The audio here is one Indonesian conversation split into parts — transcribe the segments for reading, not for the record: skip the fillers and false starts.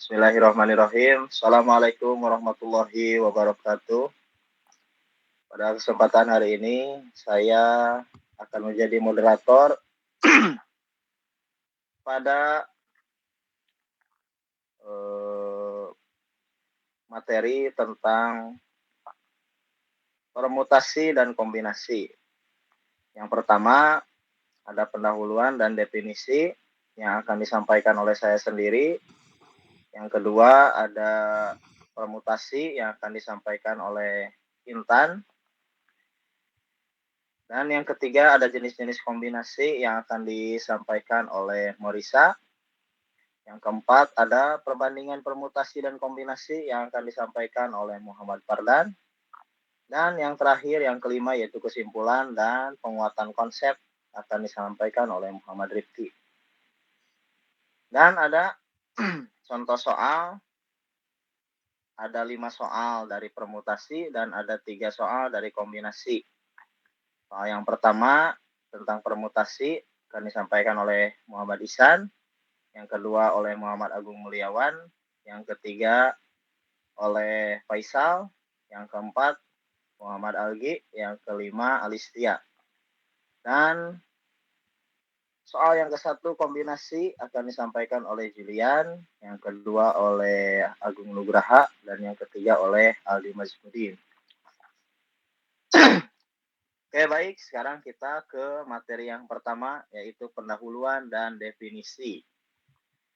Bismillahirrahmanirrahim. Assalamualaikum warahmatullahi wabarakatuh. Pada kesempatan hari ini, saya akan menjadi moderator pada materi tentang permutasi dan kombinasi. Yang pertama, ada pendahuluan dan definisi yang akan disampaikan oleh saya sendiri. Yang kedua, ada permutasi yang akan disampaikan oleh Intan. Dan yang ketiga, ada jenis-jenis kombinasi yang akan disampaikan oleh Morisa. Yang keempat, ada perbandingan permutasi dan kombinasi yang akan disampaikan oleh Muhammad Fardan. Dan yang terakhir, yang kelima, yaitu kesimpulan dan penguatan konsep akan disampaikan oleh Muhammad Rifki. Dan ada contoh soal, ada 5 soal dari permutasi dan ada 3 soal dari kombinasi. Soal yang pertama tentang permutasi akan disampaikan oleh Muhammad Ihsan, yang kedua oleh Muhammad Agung Mulyawan, yang ketiga oleh Faisal, yang keempat Muhammad Algi, yang kelima Alistia. Dan soal yang ke-1 kombinasi akan disampaikan oleh Julian, yang kedua oleh Agung Nugraha, dan yang ketiga oleh Aldi Mazmudin. Oke, baik. Sekarang kita ke materi yang pertama, yaitu pendahuluan dan definisi.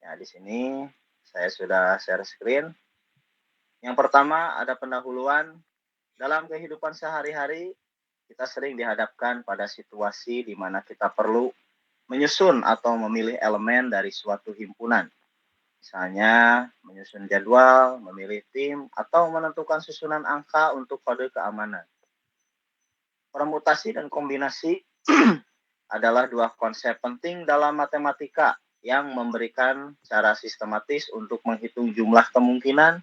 Ya, di sini saya sudah share screen. Yang pertama ada pendahuluan. Dalam kehidupan sehari-hari, kita sering dihadapkan pada situasi di mana kita perlu menyusun atau memilih elemen dari suatu himpunan. Misalnya, menyusun jadwal, memilih tim, atau menentukan susunan angka untuk kode keamanan. Permutasi dan kombinasi adalah 2 konsep penting dalam matematika yang memberikan cara sistematis untuk menghitung jumlah kemungkinan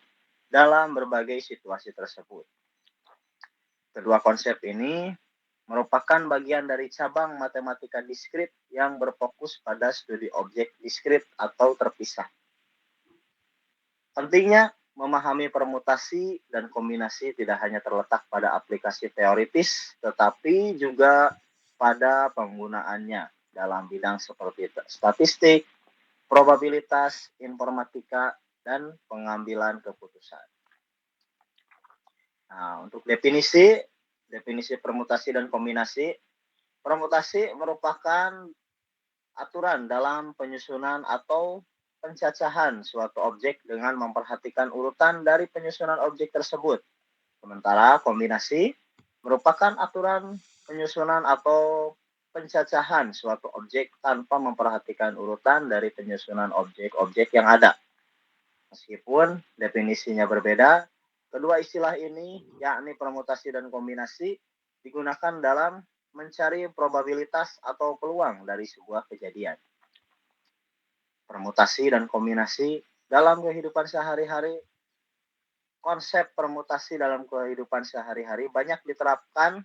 dalam berbagai situasi tersebut. Kedua konsep ini merupakan bagian dari cabang matematika diskrit yang berfokus pada studi objek diskrit atau terpisah. Pentingnya memahami permutasi dan kombinasi tidak hanya terletak pada aplikasi teoritis, tetapi juga pada penggunaannya dalam bidang seperti statistik, probabilitas, informatika, dan pengambilan keputusan. Nah, untuk definisi permutasi dan kombinasi. Permutasi merupakan aturan dalam penyusunan atau pencacahan suatu objek dengan memperhatikan urutan dari penyusunan objek tersebut. Sementara kombinasi merupakan aturan penyusunan atau pencacahan suatu objek tanpa memperhatikan urutan dari penyusunan objek-objek yang ada. Meskipun definisinya berbeda, kedua istilah ini, yakni permutasi dan kombinasi, digunakan dalam mencari probabilitas atau peluang dari sebuah kejadian. Permutasi dan kombinasi dalam kehidupan sehari-hari. Konsep permutasi dalam kehidupan sehari-hari banyak diterapkan.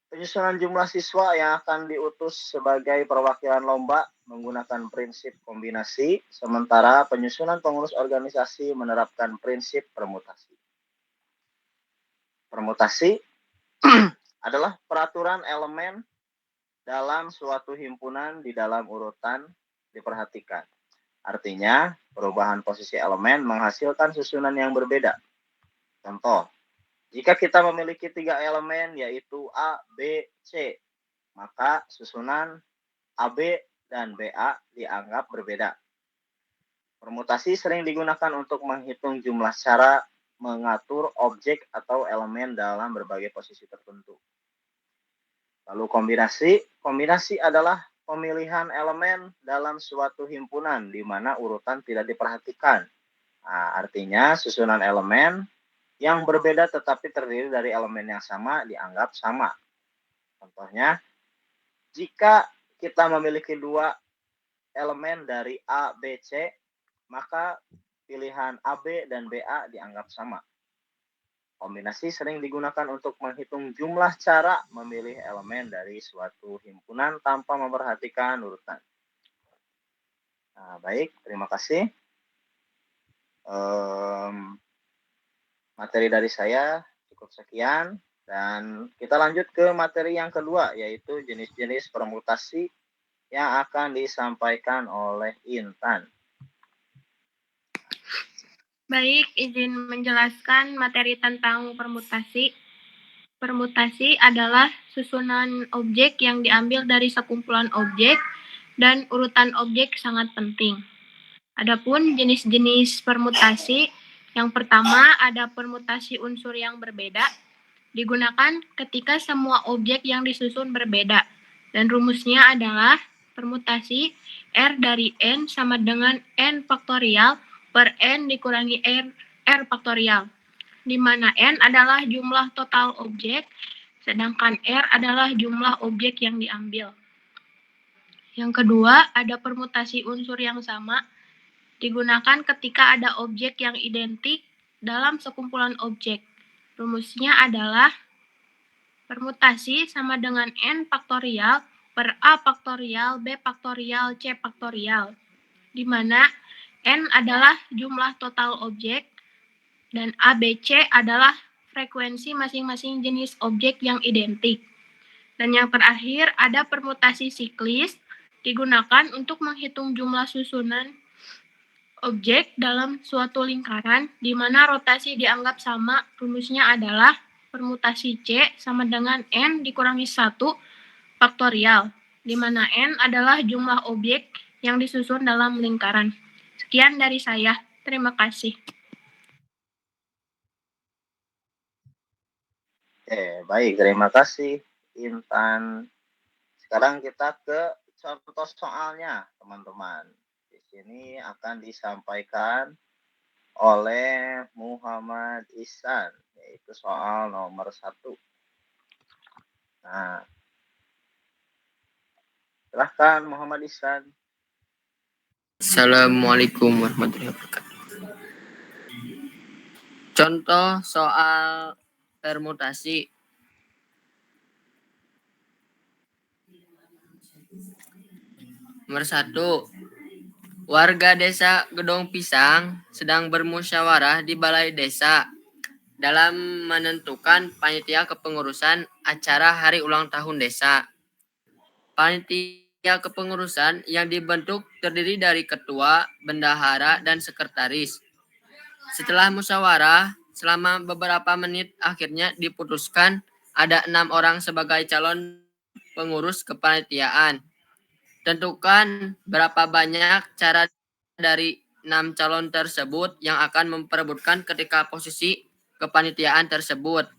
Penyusunan jumlah siswa yang akan diutus sebagai perwakilan lomba menggunakan prinsip kombinasi, sementara penyusunan pengurus organisasi menerapkan prinsip permutasi. Permutasi adalah peraturan elemen dalam suatu himpunan di dalam urutan diperhatikan. Artinya, perubahan posisi elemen menghasilkan susunan yang berbeda. Contoh, jika kita memiliki 3 elemen yaitu A, B, C, maka susunan AB dan BA dianggap berbeda. Permutasi sering digunakan untuk menghitung jumlah cara mengatur objek atau elemen dalam berbagai posisi tertentu. Lalu kombinasi adalah pemilihan elemen dalam suatu himpunan di mana urutan tidak diperhatikan. Nah, artinya susunan elemen yang berbeda tetapi terdiri dari elemen yang sama dianggap sama. Contohnya, jika kita memiliki 2 elemen dari A, B, C, maka pilihan AB dan BA dianggap sama. Kombinasi sering digunakan untuk menghitung jumlah cara memilih elemen dari suatu himpunan tanpa memperhatikan urutan. Nah, baik, terima kasih. Materi dari saya cukup sekian, dan kita lanjut ke materi yang kedua, yaitu jenis-jenis permutasi yang akan disampaikan oleh Intan. Baik, izin menjelaskan materi tentang permutasi. Permutasi adalah susunan objek yang diambil dari sekumpulan objek dan urutan objek sangat penting. Adapun jenis-jenis permutasi, yang pertama ada permutasi unsur yang berbeda, digunakan ketika semua objek yang disusun berbeda, dan rumusnya adalah permutasi R dari N sama dengan N faktorial per N dikurangi R faktorial, di mana N adalah jumlah total objek, sedangkan R adalah jumlah objek yang diambil. Yang kedua, ada permutasi unsur yang sama, digunakan ketika ada objek yang identik dalam sekumpulan objek. Rumusnya adalah permutasi sama dengan N faktorial per A faktorial, B faktorial, C faktorial, di mana N adalah jumlah total objek dan A, B, C adalah frekuensi masing-masing jenis objek yang identik. Dan yang terakhir ada permutasi siklis, digunakan untuk menghitung jumlah susunan objek dalam suatu lingkaran, di mana rotasi dianggap sama. Rumusnya adalah permutasi C sama dengan N dikurangi 1 faktorial, di mana N adalah jumlah objek yang disusun dalam lingkaran. Sekian dari saya. Terima kasih. Baik, terima kasih Intan. Sekarang kita ke contoh soalnya, teman-teman. Di sini akan disampaikan oleh Muhammad Ihsan, yaitu soal nomor 1. Nah, silahkan Muhammad Ihsan. Assalamualaikum warahmatullahi wabarakatuh. Contoh soal permutasi. Nomor 1. Warga desa Gedong Pisang sedang bermusyawarah di balai desa dalam menentukan panitia kepengurusan acara hari ulang tahun desa. Panitia kepengurusan yang dibentuk terdiri dari ketua, bendahara, dan sekretaris. Setelah musyawarah, selama beberapa menit akhirnya diputuskan ada 6 orang sebagai calon pengurus kepanitiaan. Tentukan berapa banyak cara dari 6 calon tersebut yang akan memperebutkan ketika posisi kepanitiaan tersebut.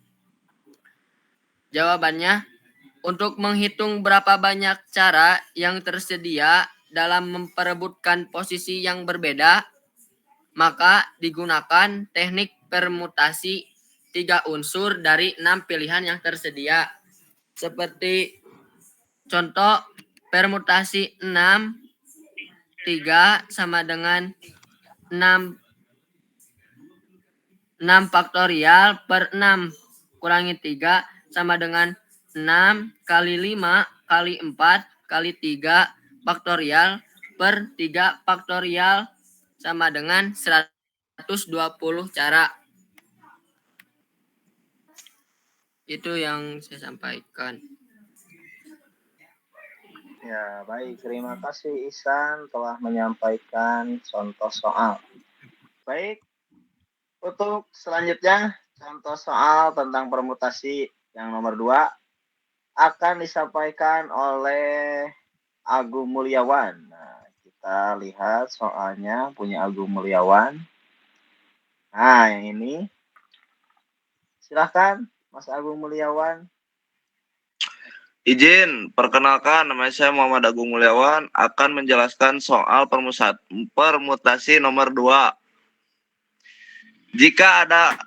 Jawabannya, untuk menghitung berapa banyak cara yang tersedia dalam memperebutkan posisi yang berbeda, maka digunakan teknik permutasi 3 unsur dari 6 pilihan yang tersedia. Seperti contoh permutasi 6, 3 sama dengan 6 faktorial per 6 kurangi 3 sama dengan 6 kali 5 kali 4 kali 3 faktorial per 3 faktorial sama dengan 120 cara. Itu yang saya sampaikan. Ya, baik. Terima kasih Ihsan telah menyampaikan contoh soal. Baik, untuk selanjutnya contoh soal tentang permutasi yang nomor 2 akan disampaikan oleh Agung Mulyawan. Nah, kita lihat soalnya punya Agung Mulyawan. Nah, yang ini. Silahkan, Mas Agung Mulyawan. Izin, perkenalkan, nama saya Muhammad Agung Mulyawan, akan menjelaskan soal permutasi nomor 2. Jika ada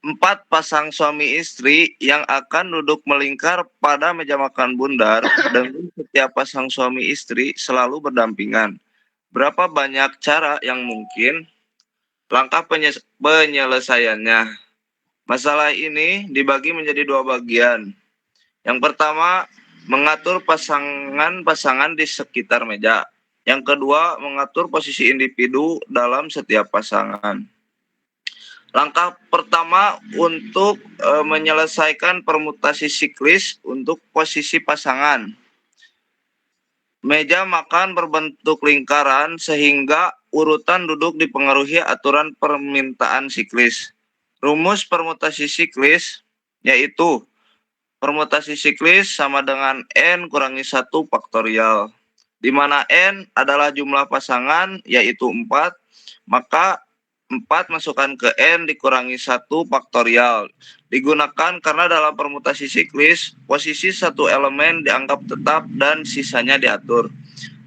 4 pasang suami istri yang akan duduk melingkar pada meja makan bundar dengan setiap pasang suami istri selalu berdampingan, berapa banyak cara yang mungkin? Langkah penyelesaiannya. Masalah ini dibagi menjadi 2 bagian. Yang pertama, mengatur pasangan-pasangan di sekitar meja. Yang kedua, mengatur posisi individu dalam setiap pasangan. Langkah pertama untuk menyelesaikan permutasi siklis untuk posisi pasangan. Meja makan berbentuk lingkaran sehingga urutan duduk dipengaruhi aturan permintaan siklis. Rumus permutasi siklis yaitu permutasi siklis sama dengan N kurangi 1 faktorial. Di mana N adalah jumlah pasangan yaitu 4, maka 4 masukkan ke N dikurangi 1 faktorial. Digunakan karena dalam permutasi siklis, posisi satu elemen dianggap tetap dan sisanya diatur.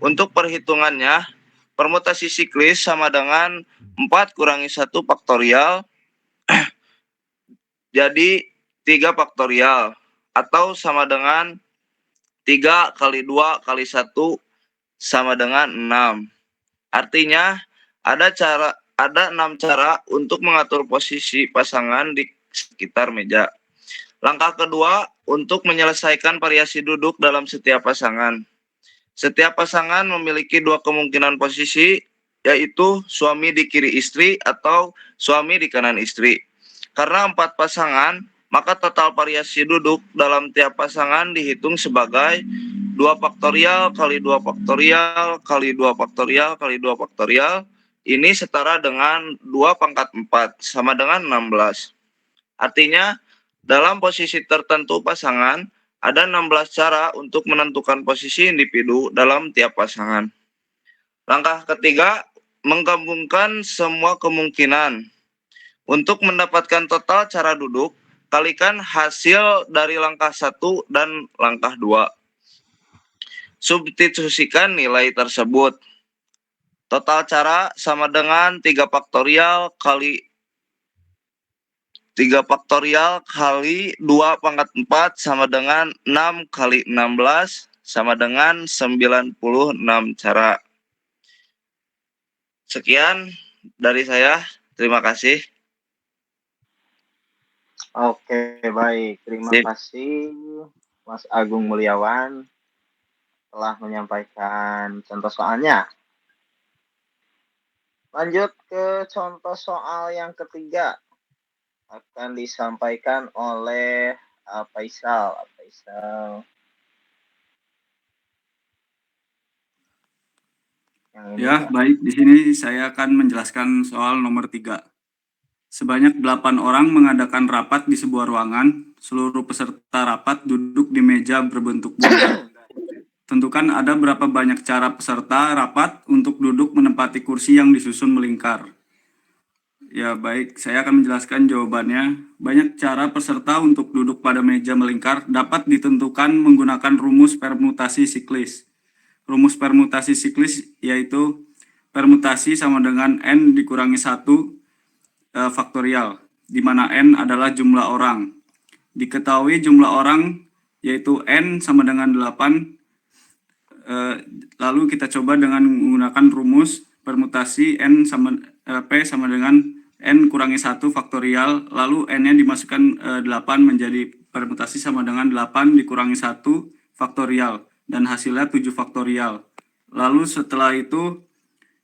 Untuk perhitungannya, permutasi siklis sama dengan 4 kurangi 1 faktorial, jadi 3 faktorial, atau sama dengan 3 kali 2 kali 1 sama dengan 6. Artinya, ada 6 cara untuk mengatur posisi pasangan di sekitar meja. Langkah kedua, untuk menyelesaikan variasi duduk dalam setiap pasangan. Setiap pasangan memiliki 2 kemungkinan posisi, yaitu suami di kiri istri atau suami di kanan istri. Karena 4 pasangan, maka total variasi duduk dalam tiap pasangan dihitung sebagai 2 faktorial kali 2 faktorial kali 2 faktorial kali 2 faktorial. Ini setara dengan 2 pangkat 4 sama dengan 16. Artinya, dalam posisi tertentu pasangan, ada 16 cara untuk menentukan posisi individu dalam tiap pasangan. Langkah ketiga, menggabungkan semua kemungkinan. Untuk mendapatkan total cara duduk, kalikan hasil dari langkah 1 dan langkah 2. Substitusikan nilai tersebut. Total cara sama dengan 3 faktorial kali 2 pangkat 4 sama dengan 6 kali 16 sama dengan 96 cara. Sekian dari saya. Terima kasih. Oke, baik. Terima Sip. kasih Mas Agung Mulyawan telah menyampaikan contoh soalnya. Lanjut ke contoh soal yang ketiga. Akan disampaikan oleh Faisal. Ya, baik. Di sini saya akan menjelaskan soal nomor 3. Sebanyak 8 orang mengadakan rapat di sebuah ruangan. Seluruh peserta rapat duduk di meja berbentuk bundar. Tentukan ada berapa banyak cara peserta rapat untuk duduk menempati kursi yang disusun melingkar. Ya, baik. Saya akan menjelaskan jawabannya. Banyak cara peserta untuk duduk pada meja melingkar dapat ditentukan menggunakan rumus permutasi siklis. Rumus permutasi siklis yaitu permutasi sama dengan N dikurangi 1 faktorial, di mana N adalah jumlah orang. Diketahui jumlah orang yaitu N sama dengan 8, lalu kita coba dengan menggunakan rumus permutasi P sama dengan N kurangi 1 faktorial, lalu N-nya dimasukkan 8 menjadi permutasi sama dengan 8 dikurangi 1 faktorial, dan hasilnya 7 faktorial. Lalu setelah itu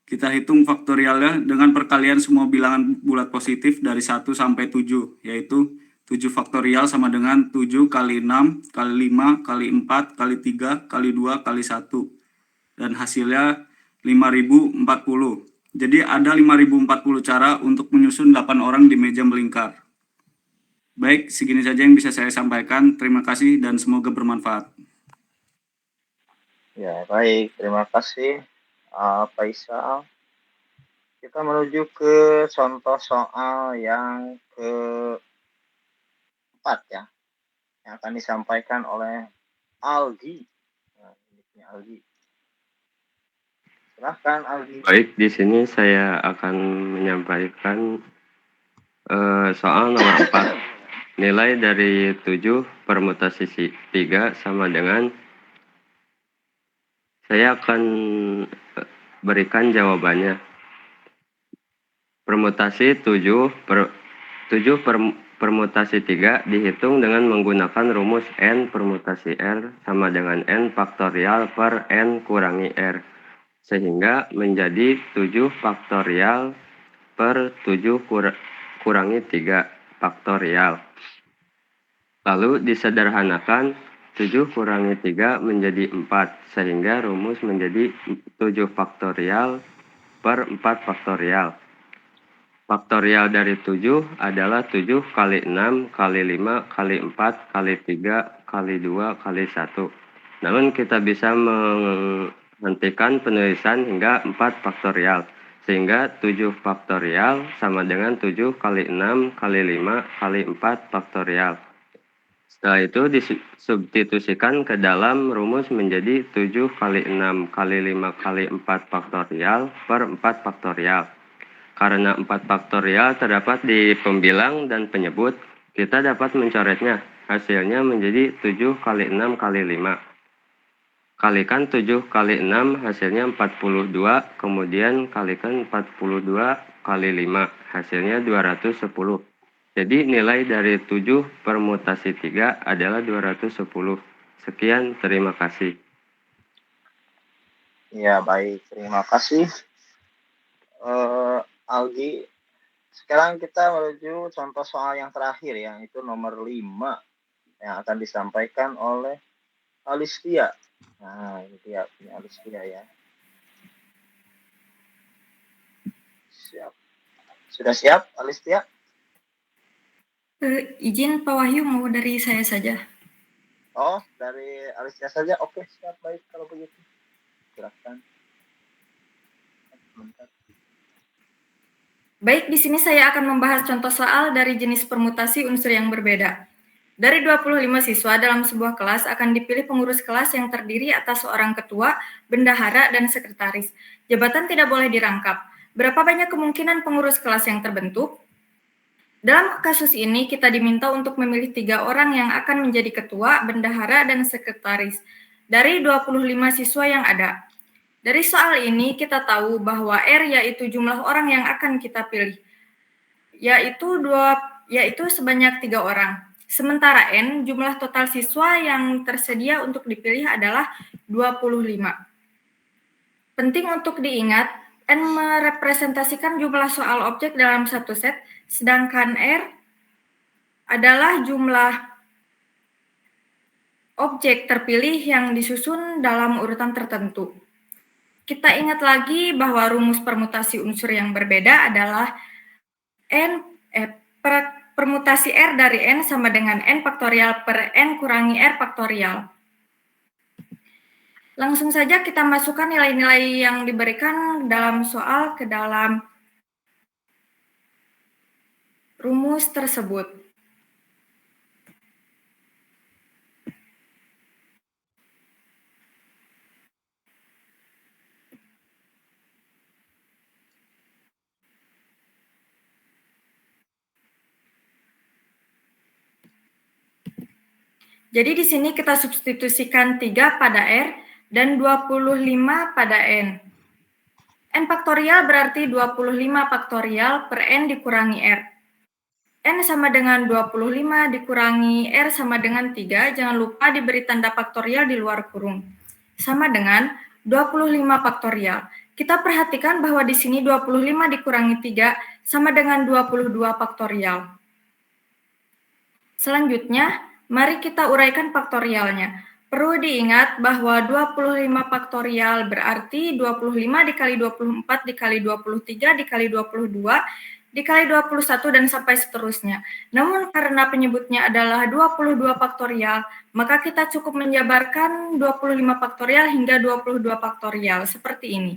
kita hitung faktorialnya dengan perkalian semua bilangan bulat positif dari 1 sampai 7, yaitu 7 faktorial sama dengan 7 kali 6 kali 5 kali 4 kali 3 kali 2 kali 1. Dan hasilnya 5040. Jadi ada 5040 cara untuk menyusun 8 orang di meja melingkar. Baik, segini saja yang bisa saya sampaikan. Terima kasih dan semoga bermanfaat. Ya, baik. Terima kasih Faisal. Kita menuju ke contoh soal yang keempat ya, yang akan disampaikan oleh Algi. Nah, ini Algi. Silahkan Algi. Baik, di sini saya akan menyampaikan soal nomor 4. Nilai dari 7 permutasi 3 sama dengan, saya akan berikan jawabannya. Permutasi 7 permutasi 3 dihitung dengan menggunakan rumus N permutasi R sama dengan N faktorial per N kurangi R. Sehingga menjadi 7 faktorial per 7 kurangi 3 faktorial. Lalu disederhanakan 7 kurangi 3 menjadi 4, sehingga rumus menjadi 7 faktorial per 4 faktorial. Faktorial dari 7 adalah 7 kali 6 kali 5 kali 4 kali 3 kali 2 kali 1. Namun kita bisa menghentikan penulisan hingga 4 faktorial. Sehingga 7 faktorial sama dengan 7 kali 6 kali 5 kali 4 faktorial. Setelah itu disubstitusikan ke dalam rumus menjadi 7 kali 6 kali 5 kali 4 faktorial per 4 faktorial. Karena 4 faktorial terdapat di pembilang dan penyebut, kita dapat mencoretnya. Hasilnya menjadi 7 kali 6 kali 5. Kalikan 7 kali 6 hasilnya 42, kemudian kalikan 42 kali 5, hasilnya 210. Jadi nilai dari 7 permutasi 3 adalah 210. Sekian, terima kasih. Ya, baik. Terima kasih, Algi. Sekarang kita menuju contoh soal yang terakhir, yang itu nomor 5, yang akan disampaikan oleh Alistia. Nah, ini dia punya Alistia ya. Siap. Sudah siap, Alistia? Izin Pak Wahyu, mau dari saya saja. Oh, dari Alistia saja. Oke, siap, baik kalau begitu. Silakan. Baik, di sini saya akan membahas contoh soal dari jenis permutasi unsur yang berbeda. Dari 25 siswa dalam sebuah kelas akan dipilih pengurus kelas yang terdiri atas seorang ketua, bendahara, dan sekretaris. Jabatan tidak boleh dirangkap. Berapa banyak kemungkinan pengurus kelas yang terbentuk? Dalam kasus ini, kita diminta untuk memilih 3 orang yang akan menjadi ketua, bendahara, dan sekretaris dari 25 siswa yang ada. Dari soal ini, kita tahu bahwa R yaitu jumlah orang yang akan kita pilih, yaitu sebanyak 3 orang. Sementara N, jumlah total siswa yang tersedia untuk dipilih adalah 25. Penting untuk diingat, N merepresentasikan jumlah soal objek dalam satu set, sedangkan R adalah jumlah objek terpilih yang disusun dalam urutan tertentu. Kita ingat lagi bahwa rumus permutasi unsur yang berbeda adalah permutasi R dari N sama dengan N faktorial per N kurangi R faktorial. Langsung saja kita masukkan nilai-nilai yang diberikan dalam soal ke dalam rumus tersebut. Jadi di sini kita substitusikan 3 pada R dan 25 pada N. N faktorial berarti 25 faktorial per N dikurangi R. N sama dengan 25 dikurangi R sama dengan 3, jangan lupa diberi tanda faktorial di luar kurung. Sama dengan 25 faktorial. Kita perhatikan bahwa di sini 25 dikurangi 3 sama dengan 22 faktorial. Selanjutnya, mari kita uraikan faktorialnya. Perlu diingat bahwa 25 faktorial berarti 25 dikali 24 dikali 23 dikali 22 dikali 21 dan sampai seterusnya. Namun karena penyebutnya adalah 22 faktorial, maka kita cukup menjabarkan 25 faktorial hingga 22 faktorial seperti ini.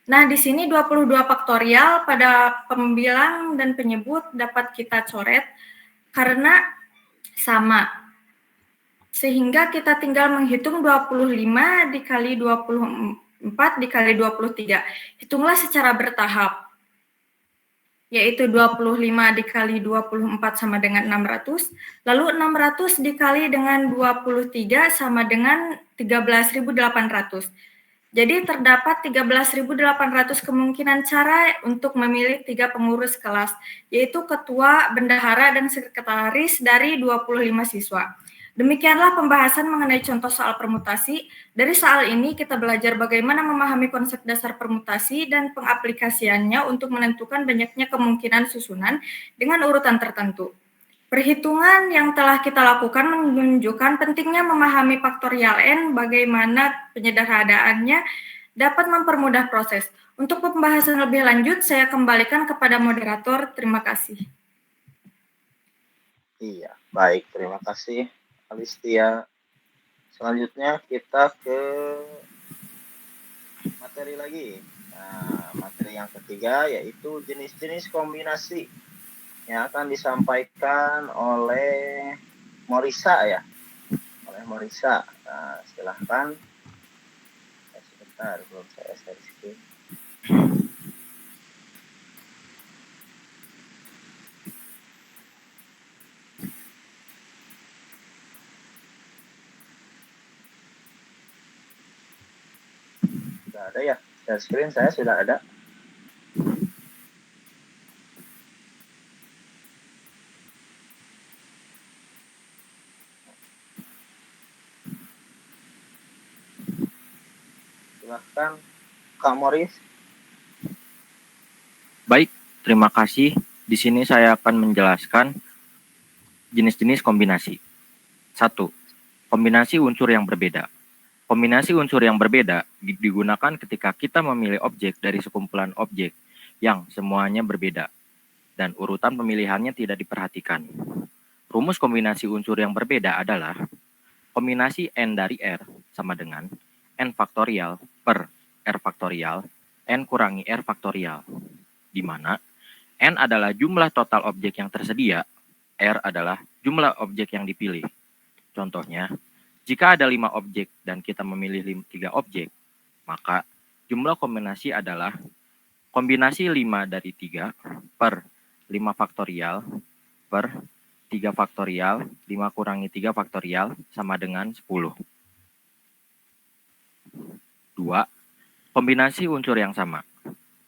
Nah, di sini 22 faktorial pada pembilang dan penyebut dapat kita coret karena sama. Sehingga kita tinggal menghitung 25 dikali 24 dikali 23. Hitunglah secara bertahap. Yaitu 25 dikali 24 sama dengan 600. Lalu 600 dikali dengan 23 sama dengan 13.800. Jadi terdapat 13.800 kemungkinan cara untuk memilih 3 pengurus kelas, yaitu ketua, bendahara, dan sekretaris dari 25 siswa. Demikianlah pembahasan mengenai contoh soal permutasi. Dari soal ini kita belajar bagaimana memahami konsep dasar permutasi dan pengaplikasiannya untuk menentukan banyaknya kemungkinan susunan dengan urutan tertentu. Perhitungan yang telah kita lakukan menunjukkan pentingnya memahami faktorial n, bagaimana penyederhanaannya dapat mempermudah proses. Untuk pembahasan lebih lanjut, saya kembalikan kepada moderator. Terima kasih. Iya, baik. Terima kasih, Alistia. Selanjutnya kita ke materi lagi. Nah, materi yang ketiga yaitu jenis-jenis kombinasi yang akan disampaikan oleh Morisa ya. Oleh Morisa. Nah, silahkan. Sebentar, belum saya share screen. Sudah ada ya, share screen saya sudah ada. Silahkan Kak Moris. Baik, terima kasih. Di sini saya akan menjelaskan jenis-jenis kombinasi. 1. Kombinasi unsur yang berbeda. Kombinasi unsur yang berbeda digunakan ketika kita memilih objek dari sekumpulan objek yang semuanya berbeda dan urutan pemilihannya tidak diperhatikan. Rumus kombinasi unsur yang berbeda adalah kombinasi n dari r sama dengan n faktorial per r faktorial n kurangi r faktorial, di mana n adalah jumlah total objek yang tersedia, r adalah jumlah objek yang dipilih. Contohnya, jika ada 5 objek dan kita memilih 3 objek, maka jumlah kombinasi adalah kombinasi 5 dari 3 per 5 faktorial per 3 faktorial, 5 kurangi 3 faktorial sama dengan 10. 2. Kombinasi unsur yang sama.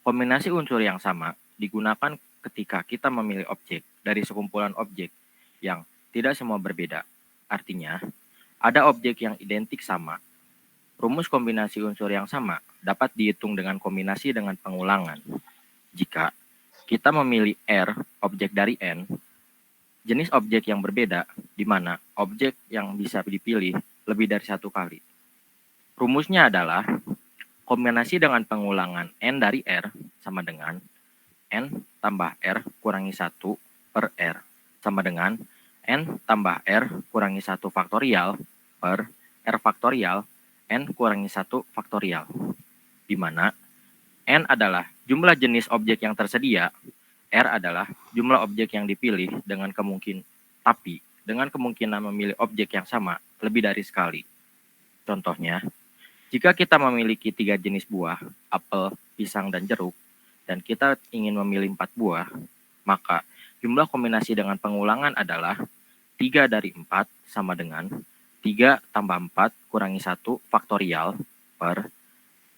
Kombinasi unsur yang sama digunakan ketika kita memilih objek dari sekumpulan objek yang tidak semua berbeda. Artinya, ada objek yang identik sama. Rumus kombinasi unsur yang sama dapat dihitung dengan kombinasi dengan pengulangan. Jika kita memilih R, objek dari N, jenis objek yang berbeda, di mana objek yang bisa dipilih lebih dari 1 kali. Rumusnya adalah kombinasi dengan pengulangan N dari R sama dengan N tambah R kurangi 1 per R sama dengan N tambah R kurangi 1 faktorial per R faktorial N kurangi 1 faktorial, di mana N adalah jumlah jenis objek yang tersedia, R adalah jumlah objek yang dipilih dengan kemungkinan memilih objek yang sama lebih dari sekali. Contohnya, jika kita memiliki 3 jenis buah, apel, pisang, dan jeruk, dan kita ingin memilih 4 buah, maka jumlah kombinasi dengan pengulangan adalah 3 dari 4 sama dengan 3 tambah 4 kurangi 1 faktorial per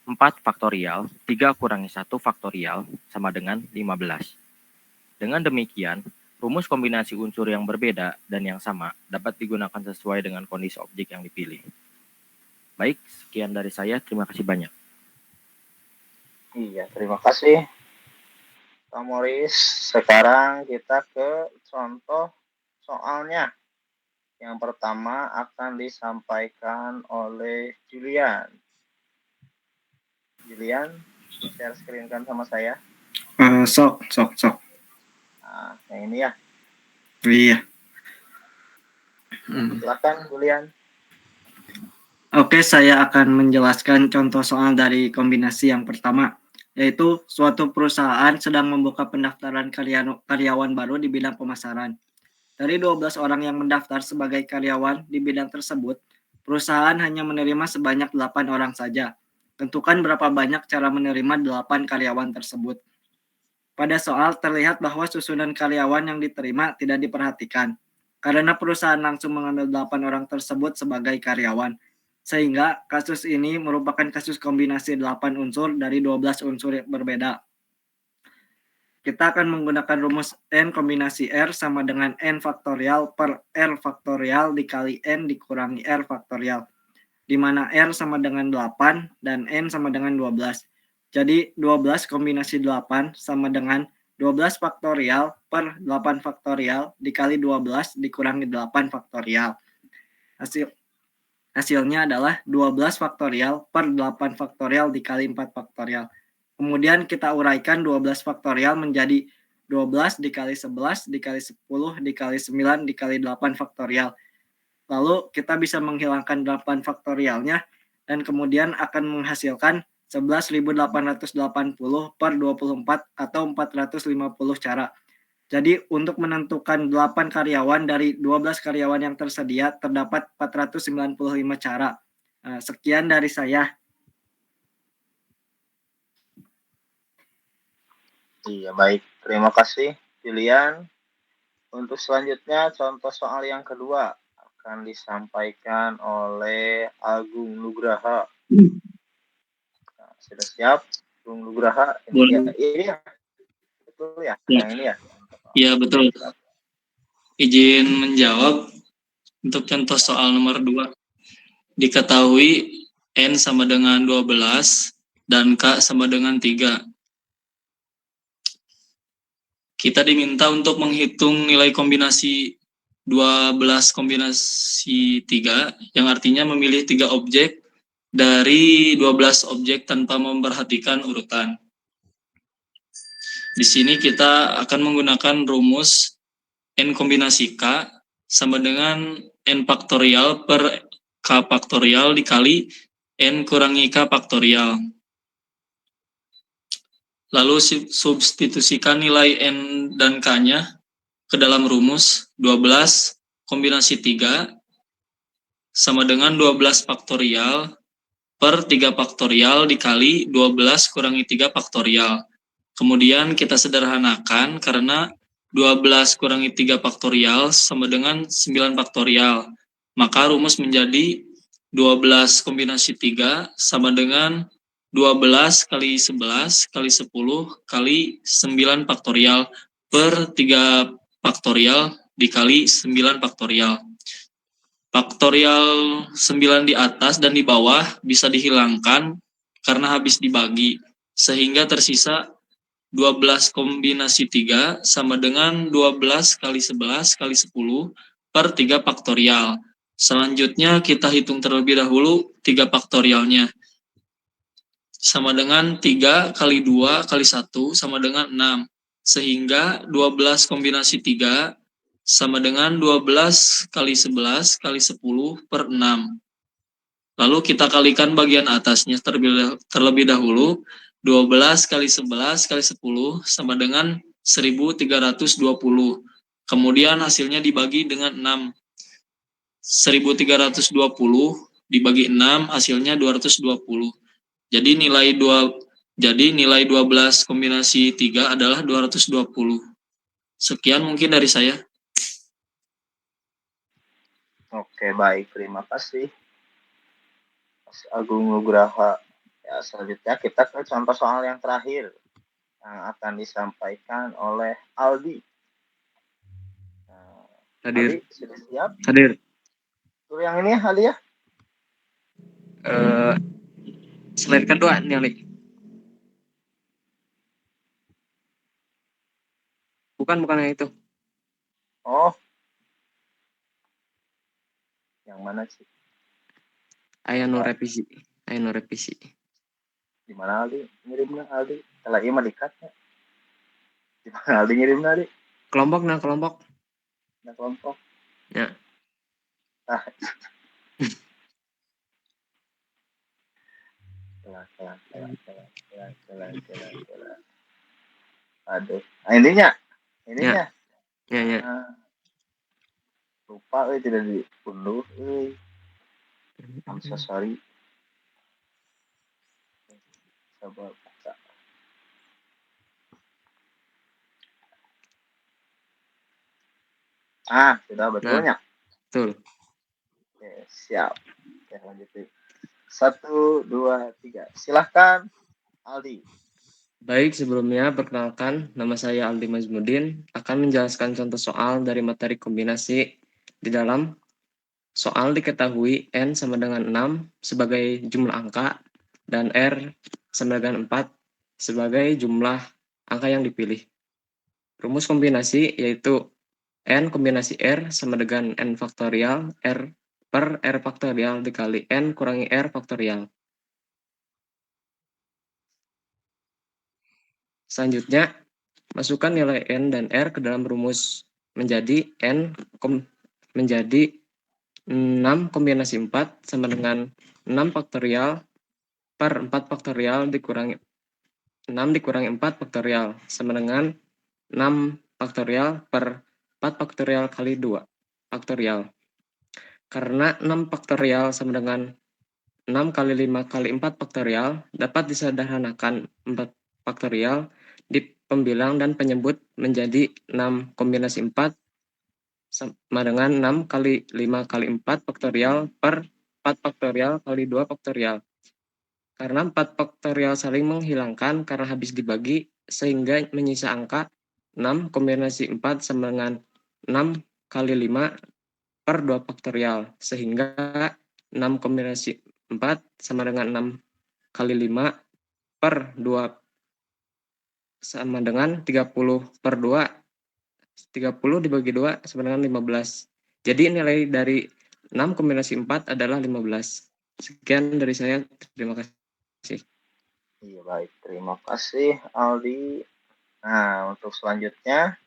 4 faktorial 3 kurangi 1 faktorial sama dengan 15. Dengan demikian, rumus kombinasi unsur yang berbeda dan yang sama dapat digunakan sesuai dengan kondisi objek yang dipilih. Baik, sekian dari saya. Terima kasih banyak. Iya, terima kasih Kak Moris. Sekarang kita ke contoh soalnya. Yang pertama akan disampaikan oleh Julian. Julian, share screen kan sama saya. Sok. Nah, yang ini ya. Iya. Silakan Julian. Oke, saya akan menjelaskan contoh soal dari kombinasi yang pertama, yaitu suatu perusahaan sedang membuka pendaftaran karyawan baru di bidang pemasaran. Dari 12 orang yang mendaftar sebagai karyawan di bidang tersebut, perusahaan hanya menerima sebanyak 8 orang saja. Tentukan berapa banyak cara menerima 8 karyawan tersebut. Pada soal terlihat bahwa susunan karyawan yang diterima tidak diperhatikan, karena perusahaan langsung mengambil 8 orang tersebut sebagai karyawan. Sehingga kasus ini merupakan kasus kombinasi 8 unsur dari 12 unsur yang berbeda. kita akan menggunakan rumus N kombinasi R sama dengan N faktorial per R faktorial dikali N dikurangi R faktorial, di mana R sama dengan 8 dan N sama dengan 12. Jadi 12 kombinasi 8 sama dengan 12 faktorial per 8 faktorial dikali 12 dikurangi 8 faktorial. Hasilnya adalah 12 faktorial per 8 faktorial dikali 4 faktorial. Kemudian kita uraikan 12 faktorial menjadi 12 dikali 11 dikali 10 dikali 9 dikali 8 faktorial. Lalu kita bisa menghilangkan 8 faktorialnya dan kemudian akan menghasilkan 11.880 per 24 atau 450 cara. Jadi untuk menentukan 8 karyawan dari 12 karyawan yang tersedia terdapat 495 cara. Sekian dari saya. Iya, baik. Terima kasih, Julian. Untuk selanjutnya, contoh soal yang kedua akan disampaikan oleh Agung Nugraha. Nah, sudah siap, Agung Nugraha? Boleh. Ini ya? Betul ya? Ya. Yang ini ya? Iya, betul. Izin menjawab untuk contoh soal nomor 2. Diketahui N sama dengan 12 dan K sama dengan 3. Kita diminta untuk menghitung nilai kombinasi 12 kombinasi 3, yang artinya memilih 3 objek dari 12 objek tanpa memperhatikan urutan. Di sini kita akan menggunakan rumus N kombinasi K sama dengan N faktorial per K faktorial dikali N kurangi K faktorial. Lalu substitusikan nilai N dan K-nya ke dalam rumus 12 kombinasi 3 sama dengan 12 faktorial per 3 faktorial dikali 12 kurangi 3 faktorial. Kemudian kita sederhanakan karena 12 kurangi 3 faktorial sama dengan 9 faktorial. Maka rumus menjadi 12 kombinasi 3 sama dengan 12 kali 11 kali 10 kali 9 faktorial per 3 faktorial dikali 9 faktorial. Faktorial 9 di atas dan di bawah bisa dihilangkan karena habis dibagi, sehingga tersisa 12 kombinasi 3 sama dengan 12 kali 11 kali 10 per 3 faktorial. Selanjutnya kita hitung terlebih dahulu 3 faktorialnya. Sama dengan 3 kali 2 kali 1 sama dengan 6. Sehingga 12 kombinasi 3 sama dengan 12 kali 11 kali 10 per 6. Lalu kita kalikan bagian atasnya terlebih dahulu. 12 kali 11 kali 10 sama dengan 1320. Kemudian hasilnya dibagi dengan 6. 1320 dibagi 6 hasilnya 220. Jadi nilai 12 kombinasi 3 adalah 220. Sekian mungkin dari saya. Oke, baik. Terima kasih, Mas Agung Nugraha. Ya, selanjutnya kita ke contoh soal yang terakhir yang akan disampaikan oleh Aldi. Hadir. Aldi, sudah siap? Hadir. Tuh yang ini Aldi ya? Slide kedua nih, Ali. Bukan yang itu. Oh. Yang mana sih? Ayo no revisi. Di mana Aldi ngirimnya Aldi? Setelah iya mah dikatnya. Di mana Aldi ngirimnya Aldi? Kelompok. Nah, kelompok. Ya. Ah. Kelar. Aduh. Nah, ininya. Ya. Lupa tidak diunduh. I'm so sorry. Coba buka. Sudah betulnya. Betul. Oke, siap. Oke, lanjutin. 1, 2, 3. Silahkan, Aldi. Baik, sebelumnya perkenalkan, nama saya Aldi Mazmudin akan menjelaskan contoh soal dari materi kombinasi. Di dalam soal diketahui N sama dengan 6 sebagai jumlah angka dan R sama dengan 4 sebagai jumlah angka yang dipilih. Rumus kombinasi yaitu N kombinasi R sama dengan N faktorial R per R faktorial dikali N kurangi R faktorial. Selanjutnya, masukkan nilai N dan R ke dalam rumus menjadi menjadi 6 kombinasi 4 sama dengan 6 faktorial per 4 faktorial dikurangi 6 dikurangi 4 faktorial sama dengan 6 faktorial per 4 faktorial kali 2 faktorial. Karena 6 faktorial sama dengan 6 kali 5 kali 4 faktorial dapat disederhanakan 4 faktorial di pembilang dan penyebut menjadi 6 kombinasi 4 sama dengan 6 kali 5 kali 4 faktorial per 4 faktorial kali 2 faktorial. Karena 4 faktorial saling menghilangkan karena habis dibagi, sehingga menyisa angka 6 kombinasi 4 sama dengan 6 kali 5 per 2 faktorial. Sehingga 6 kombinasi 4 sama dengan 6 kali 5 per 2 sama dengan 30 per 2. 30 dibagi 2 sama dengan 15. Jadi nilai dari 6 kombinasi 4 adalah 15. Sekian dari saya. Terima kasih. Iya, baik. Terima kasih, Aldi. Nah, untuk selanjutnya,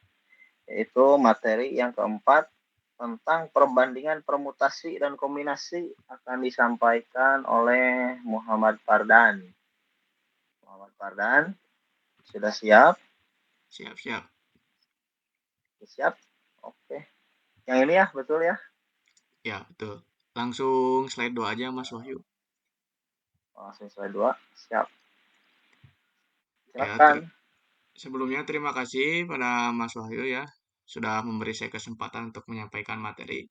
yaitu materi yang keempat tentang perbandingan permutasi dan kombinasi akan disampaikan oleh Muhammad Fardan. Muhammad Fardan, sudah siap? Siap. Siap? Oke. Yang ini ya, betul ya? Ya, betul. Langsung slide 2 aja, Mas Wahyu. Langsung slide 2. Siap. Ya, Silakan. sebelumnya terima kasih pada Mas Wahyu ya, sudah memberi saya kesempatan untuk menyampaikan materi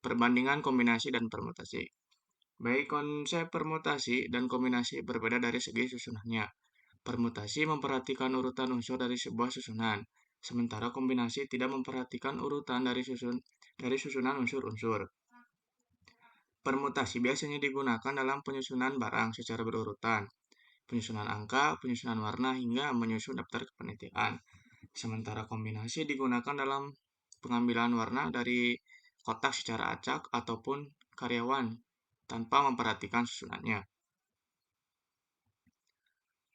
perbandingan kombinasi dan permutasi. Baik, konsep permutasi dan kombinasi berbeda dari segi susunannya. Permutasi memperhatikan urutan unsur dari sebuah susunan, sementara kombinasi tidak memperhatikan urutan dari susunan unsur-unsur. Permutasi biasanya digunakan dalam penyusunan barang secara berurutan, penyusunan angka, penyusunan warna, hingga menyusun daftar kepanitiaan. Sementara kombinasi digunakan dalam pengambilan warna dari kotak secara acak ataupun karyawan tanpa memperhatikan susunannya.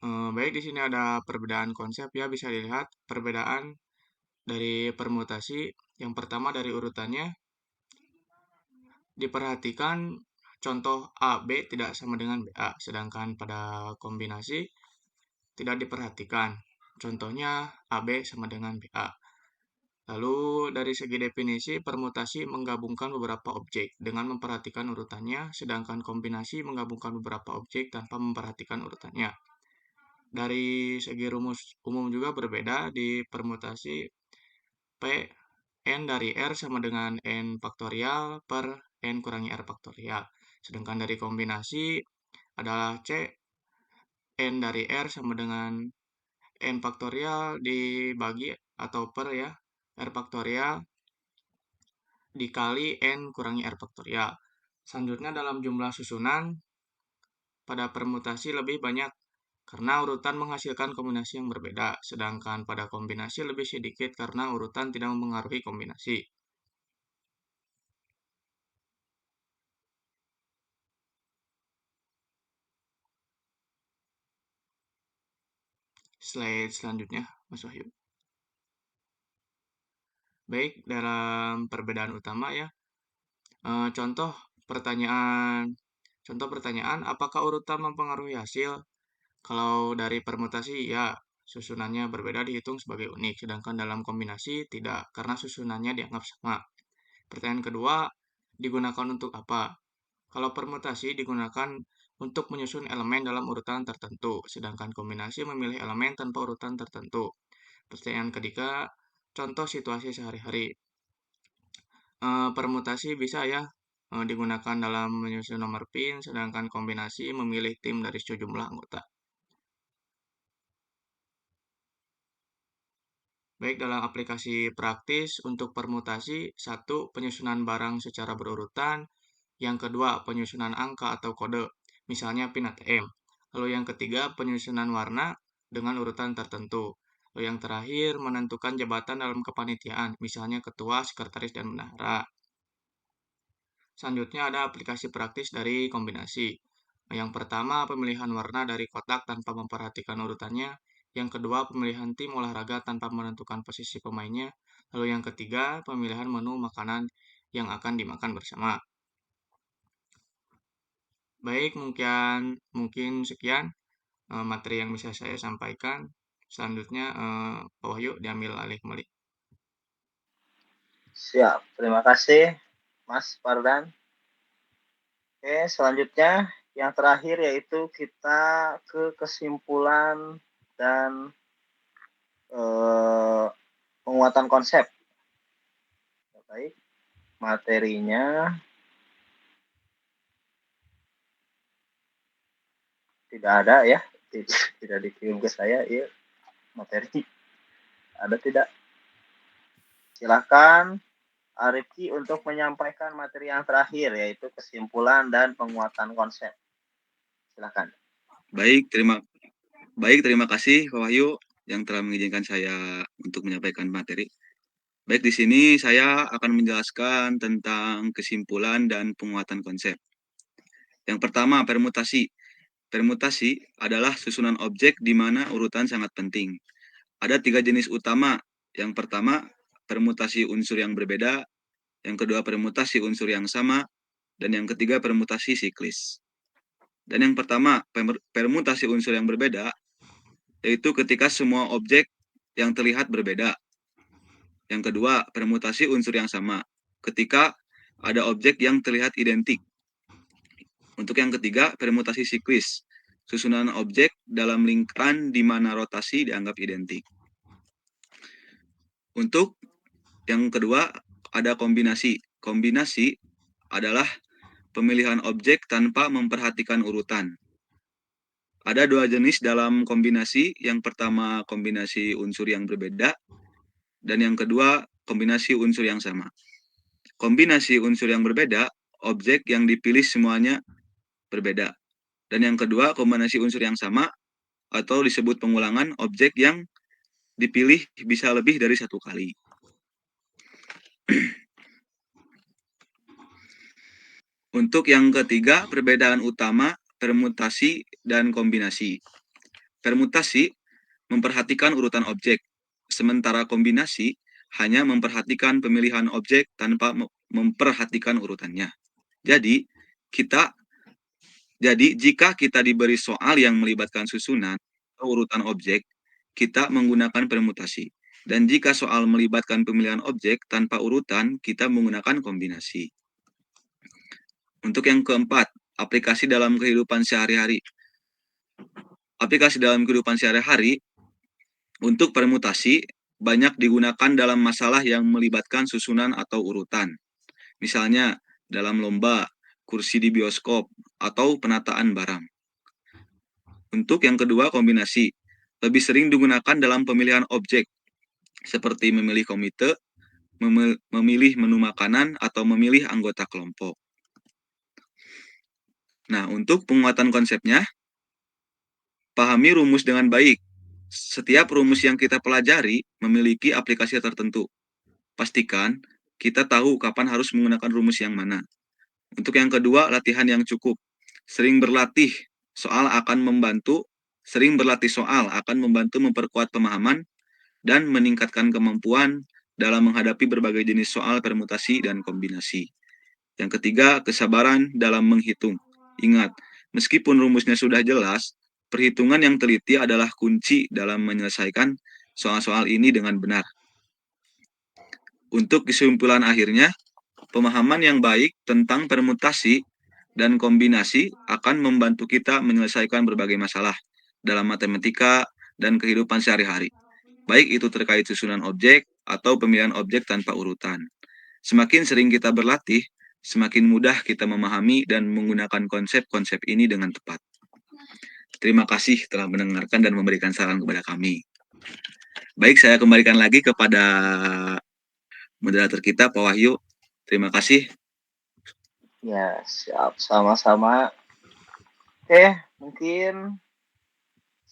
Baik, di sini ada perbedaan konsep ya, bisa dilihat perbedaan dari permutasi. Yang pertama dari urutannya, diperhatikan contoh A, B tidak sama dengan BA, sedangkan pada kombinasi tidak diperhatikan. Contohnya AB sama dengan BA. Lalu dari segi definisi, permutasi menggabungkan beberapa objek dengan memperhatikan urutannya, sedangkan kombinasi menggabungkan beberapa objek tanpa memperhatikan urutannya. Dari segi rumus umum juga berbeda. Di permutasi, P N dari R sama dengan N faktorial per N kurangi R faktorial. Sedangkan dari kombinasi adalah C N dari R sama dengan N faktorial dibagi atau per ya, R faktorial dikali N kurangi R faktorial. Selanjutnya dalam jumlah susunan, pada permutasi lebih banyak karena urutan menghasilkan kombinasi yang berbeda, sedangkan pada kombinasi lebih sedikit karena urutan tidak mempengaruhi kombinasi. Slide selanjutnya, Mas Wahyu. Baik, dalam perbedaan utama ya, contoh pertanyaan, apakah urutan mempengaruhi hasil? Kalau dari permutasi, ya, susunannya berbeda dihitung sebagai unik, sedangkan dalam kombinasi tidak, karena susunannya dianggap sama. Pertanyaan kedua, digunakan untuk apa? Kalau permutasi digunakan untuk menyusun elemen dalam urutan tertentu, sedangkan kombinasi memilih elemen tanpa urutan tertentu. Pertanyaan ketiga, contoh situasi sehari-hari. Permutasi bisa ya digunakan dalam menyusun nomor PIN, sedangkan kombinasi memilih tim dari sejumlah anggota. Baik, dalam aplikasi praktis untuk permutasi, 1. Penyusunan barang secara berurutan, yang kedua penyusunan angka atau kode, misalnya PIN ATM. Lalu yang ketiga penyusunan warna dengan urutan tertentu. Lalu yang terakhir menentukan jabatan dalam kepanitiaan, misalnya ketua, sekretaris, dan bendahara. Selanjutnya ada aplikasi praktis dari kombinasi. Yang pertama pemilihan warna dari kotak tanpa memperhatikan urutannya. Yang kedua, pemilihan tim olahraga tanpa menentukan posisi pemainnya. Lalu yang ketiga, pemilihan menu makanan yang akan dimakan bersama. Baik, mungkin sekian materi yang bisa saya sampaikan. Selanjutnya, Pak Wahyu diambil alih kembali. Siap, terima kasih Mas Fardan. Oke, selanjutnya yang terakhir yaitu kita ke kesimpulan dan penguatan konsep. Baik, materinya tidak ada ya, tidak dikirim ke saya. Ya, materi ada tidak? Silakan Rifki untuk menyampaikan materi yang terakhir yaitu kesimpulan dan penguatan konsep. Silakan. Baik, terima kasih Pak Wahyu yang telah mengizinkan saya untuk menyampaikan materi. Baik, di sini saya akan menjelaskan tentang kesimpulan dan penguatan konsep. Yang pertama, permutasi. Permutasi adalah susunan objek di mana urutan sangat penting. Ada 3 jenis utama. Yang pertama, permutasi unsur yang berbeda. Yang kedua, permutasi unsur yang sama. Dan yang ketiga, permutasi siklis. Dan yang pertama, permutasi unsur yang berbeda, yaitu ketika semua objek yang terlihat berbeda. Yang kedua, permutasi unsur yang sama, ketika ada objek yang terlihat identik. Untuk yang ketiga, permutasi siklis, susunan objek dalam lingkaran di mana rotasi dianggap identik. Untuk yang kedua, ada kombinasi. Kombinasi adalah pemilihan objek tanpa memperhatikan urutan. Ada 2 jenis dalam kombinasi. Yang pertama, kombinasi unsur yang berbeda. Dan yang kedua, kombinasi unsur yang sama. Kombinasi unsur yang berbeda, objek yang dipilih semuanya berbeda. Dan yang kedua, kombinasi unsur yang sama, atau disebut pengulangan, objek yang dipilih bisa lebih dari 1 kali. Untuk yang ketiga, perbedaan utama permutasi dan kombinasi. Permutasi memperhatikan urutan objek, sementara kombinasi hanya memperhatikan pemilihan objek tanpa memperhatikan urutannya. Jadi, jika kita diberi soal yang melibatkan susunan atau urutan objek, kita menggunakan permutasi. Dan jika soal melibatkan pemilihan objek tanpa urutan, kita menggunakan kombinasi. Untuk yang keempat, aplikasi dalam kehidupan sehari-hari. Aplikasi dalam kehidupan sehari-hari untuk permutasi banyak digunakan dalam masalah yang melibatkan susunan atau urutan. Misalnya dalam lomba, kursi di bioskop, atau penataan barang. Untuk yang kedua, kombinasi. Lebih sering digunakan dalam pemilihan objek, seperti memilih komite, memilih menu makanan, atau memilih anggota kelompok. Nah, untuk penguatan konsepnya, pahami rumus dengan baik. Setiap rumus yang kita pelajari memiliki aplikasi tertentu. Pastikan kita tahu kapan harus menggunakan rumus yang mana. Untuk yang kedua, latihan yang cukup. Sering berlatih soal akan membantu memperkuat pemahaman dan meningkatkan kemampuan dalam menghadapi berbagai jenis soal permutasi dan kombinasi. Yang ketiga, kesabaran dalam menghitung. Ingat, meskipun rumusnya sudah jelas, perhitungan yang teliti adalah kunci dalam menyelesaikan soal-soal ini dengan benar. Untuk kesimpulan akhirnya, pemahaman yang baik tentang permutasi dan kombinasi akan membantu kita menyelesaikan berbagai masalah dalam matematika dan kehidupan sehari-hari, baik itu terkait susunan objek atau pemilihan objek tanpa urutan. Semakin sering kita berlatih, semakin mudah kita memahami dan menggunakan konsep-konsep ini dengan tepat. Terima kasih telah mendengarkan dan memberikan saran kepada kami. Baik, saya kembalikan lagi kepada moderator kita, Pak Wahyu. Terima kasih. Ya, siap. Sama-sama. Oke, mungkin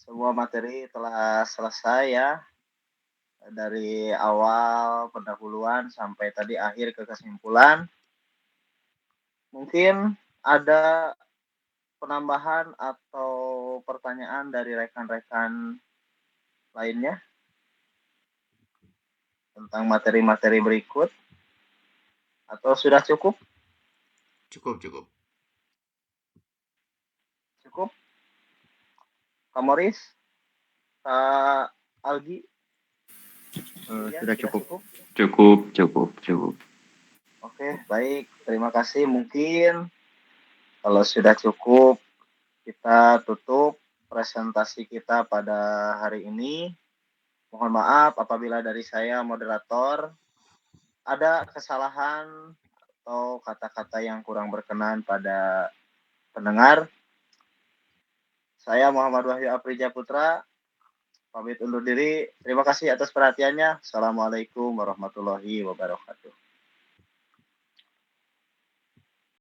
semua materi telah selesai ya. Dari awal pendahuluan sampai tadi akhir ke kesimpulan. Mungkin ada penambahan atau pertanyaan dari rekan-rekan lainnya tentang materi-materi berikut, atau sudah cukup? Cukup. Cukup? Kak Moris? Kak Algi? Sudah cukup. Cukup. Oke, baik. Terima kasih. Mungkin kalau sudah cukup, kita tutup presentasi kita pada hari ini. Mohon maaf apabila dari saya, moderator, ada kesalahan atau kata-kata yang kurang berkenan pada pendengar. Saya Muhammad Wahyu Aprija Putra, pamit undur diri. Terima kasih atas perhatiannya. Assalamualaikum warahmatullahi wabarakatuh.